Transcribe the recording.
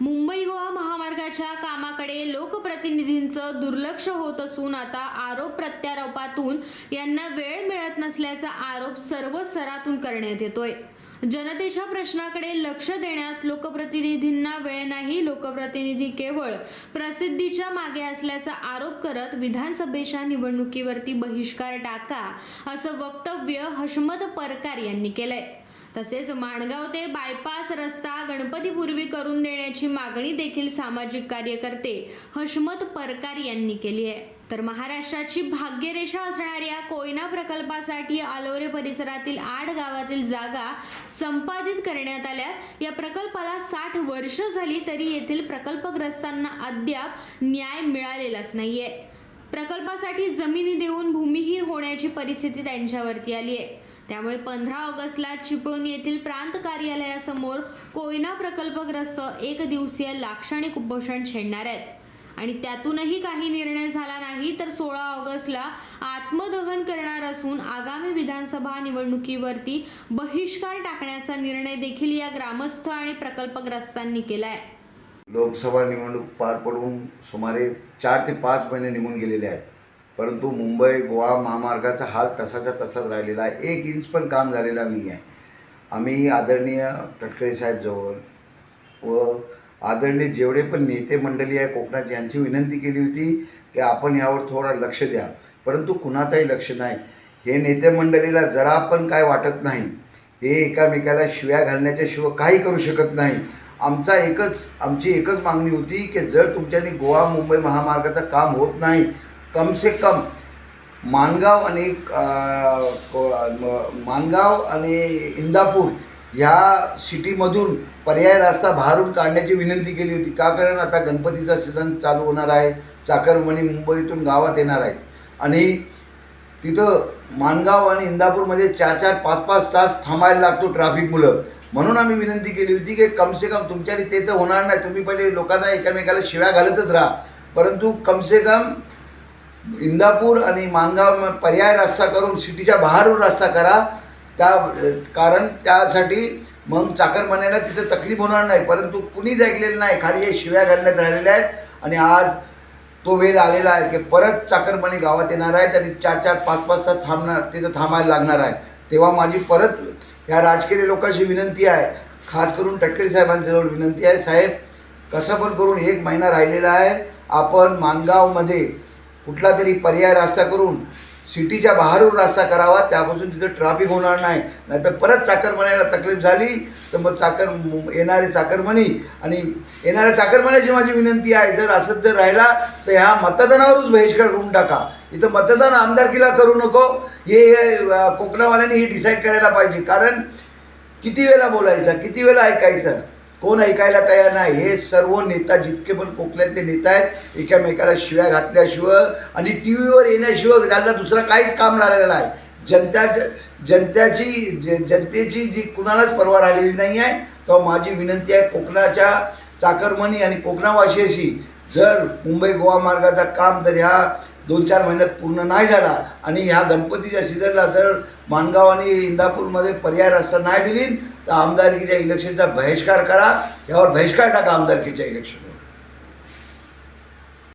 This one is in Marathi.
मुंबई गोवा महामार्गाच्या कामाकडे लोकप्रतिनिधींचं दुर्लक्ष होत असून आता आरोप प्रत्यारोपातून यांना वेळ मिळत नसल्याचा आरोप सर्व स्तरातून करण्यात येतोय। जनतेच्या प्रश्नाकडे लक्ष देण्यास लोकप्रतिनिधींना वेळ नाही, लोकप्रतिनिधी केवळ प्रसिद्धीच्या मागे असल्याचा आरोप करत विधानसभेच्या निवडणुकीवरती बहिष्कार टाका असं वक्तव्य हशमत परकार यांनी केलंय। तसेच माणगाव ते बायपास रस्ता गणपतीपूर्वी करून देण्याची मागणी देखील सामाजिक कार्यकर्ते हशमत परकार यांनी केली आहे। तर महाराष्ट्राची भाग्यरेषा असणाऱ्या कोयना प्रकल्पासाठी आलोरे परिसरातील 8 गावातील जागा संपादित करण्यात आल्या। या प्रकल्पाला 60 वर्ष झाली तरी येथील प्रकल्पग्रस्तांना अद्याप न्याय मिळालेलाच नाहीये। प्रकल्पासाठी जमिनी देऊन भूमिहीन होण्याची परिस्थिती त्यांच्यावरती आली आहे। त्यामुळे 15 ऑगस्टला चिपळूण येथील प्रांत कार्यालयासमोर कोयना प्रकल्पग्रस्त एक दिवसीय लाक्षणिक उपोषण छेडणार आहेत आणि त्यातूनही काही निर्णय झाला नाही तर 16 ऑगस्टला आत्मदहन करणार असून आगामी विधानसभा निवडणुकीवरती बहिष्कार टाकण्याचा निर्णय देखील या ग्रामस्थ आणि प्रकल्पग्रस्तांनी केलाय। लोकसभा निवडणूक पार पडून सुमारे 4 ते 5 महिने निघून गेलेले आहेत, परंतु मुंबई गोवा महामार्गाचा हाल तसाच्या तसाच राहिलेला आहे। 1 इंच पण काम झालेला नाही आहे। आम्ही आदरणीय तटकरे साहेब जवळ व आदरणीय जेवढे पण नेते मंडळी आहे कोकणाची यांची विनंती केली होती की आपण यावर थोडा लक्ष द्या, परंतु कुणाचाही लक्ष नाही। हे नेते मंडळीला जरा पण काय वाटत नाही, हे एकामेकाला शिव्या घालण्याच्या शिवाय काही करू शकत नाही। आमची एकच मागणी होती की जर तुमच्यानी गोवा मुंबई महामार्गाचं काम होत नाही, कम से कम माणगाव आणि इंदापूर ह्या सिटीमधून पर्याय रस्ता बाहेरून काढण्याची विनंती केली होती। का कारण आता गणपतीचा सीझन चालू होणार आहे, चाकरमानी मुंबईतून गावात येणार आहेत आणि तिथं माणगाव आणि इंदापूरमध्ये 4-4, 5-5 तास थांबायला लागतो ट्रॅफिकमुळं। म्हणून आम्ही विनंती केली होती की कम से कम तुमच्यानी ते तर होणार नाही, तुम्ही पहिले लोकांना एकामेकाला शिव्या घालतच राहा, परंतु कम से कम इंदापूर आणि माणगाव पर्याय रस्ता करून सिटीच्या बाहेरून रस्ता करा। कारण त्यासाठी मग चाकरमान्यांना तिथे तकलीफ होणार नाही, परंतु कुणीच ऐकलेलं नाही, खाली हे शिव्या घालण्यात राहिलेल्या आहेत। आणि आज तो वेळ आलेला आहे की परत चाकरमानी गावात येणार आहेत आणि 4-4, 5-5 तास तिथं थांबायला लागणार आहे। तेव्हा माझी परत या राजकीय लोकांची विनंती आहे, खास करून तटकरे साहेबांच्याजवळ विनंती आहे, साहेब कसं पण करून 1 महिना राहिलेला आहे, आपण माणगावमध्ये कुठला तरी पर्याय रस्ता करून सिटीच्या बाहेरून रस्ता करावा, त्यापासून तिथं ट्रॅफिक होणार नाही। नाहीतर परत चाकरमान्याला तकलीफ झाली तर मग येणारे चाकरमानी आणि येणाऱ्या चाकरमान्याची माझी विनंती आहे, जर असंच जर राहिला तर ह्या मतदानावरच बहिष्कार करून टाका। इथं मतदान आमदारकीला करू नको, हे कोकणावाल्यांनी हे डिसाईड करायला पाहिजे। कारण किती वेळा बोलायचं, किती वेळा ऐकायचं, कोण ऐकायला तयार नाही। हे सर्व नेता जितके पण कोकणातले नेता आहेत एकामेकाला शिव्या घातल्याशिवाय आणि टी व्हीवर येण्याशिवाय त्यांना दुसरा काहीच काम राहिलेलं नाही। जनतेची जी कुणालाच पर्वा राहिलेली नाही आहे। तर माझी विनंती आहे कोकणाच्या चाकरमानी आणि कोकणावासियांशी, जर मुंबई गोवा मार्गाचा काम जर ह्या 2-4 महिन्यात पूर्ण नाही झाला आणि ह्या गणपतीच्या सीझनला जर माणगाव आणि इंदापूरमध्ये पर्याय रस्ता नाही दिली तर आमदारकीच्या इलेक्शनचा बहिष्कार करा, यावर बहिष्कार टाका आमदारकीच्या इलेक्शनवर।